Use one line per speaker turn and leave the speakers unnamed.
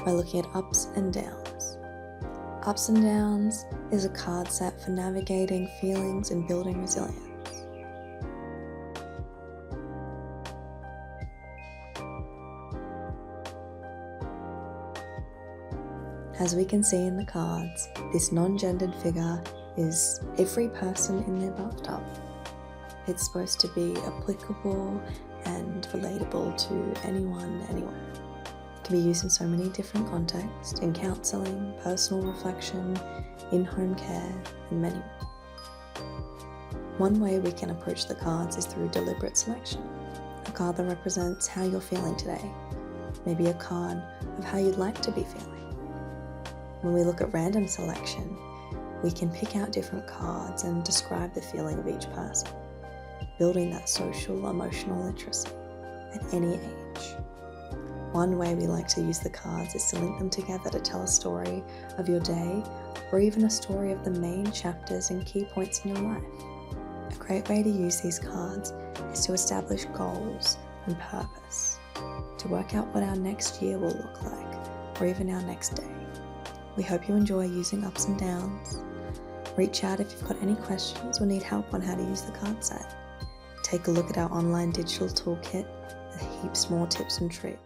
by looking at ups and downs. Ups and Downs is a card set for navigating feelings and building resilience. As we can see in the cards, this non-gendered figure is every person in their bathtub. It's supposed to be applicable and relatable to anyone, anywhere. It can be used in so many different contexts, in counselling, personal reflection, in-home care, and many more. One way we can approach the cards is through deliberate selection. A card that represents how you're feeling today. Maybe a card of how you'd like to be feeling. When we look at random selection, we can pick out different cards and describe the feeling of each person, building that social, emotional literacy at any age. One way we like to use the cards is to link them together to tell a story of your day, or even a story of the main chapters and key points in your life. A great way to use these cards is to establish goals and purpose, to work out what our next year will look like, or even our next day. We hope you enjoy using Ups and Downs. Reach out if you've got any questions or need help on how to use the card set. Take a look at our online digital toolkit with heaps more tips and tricks.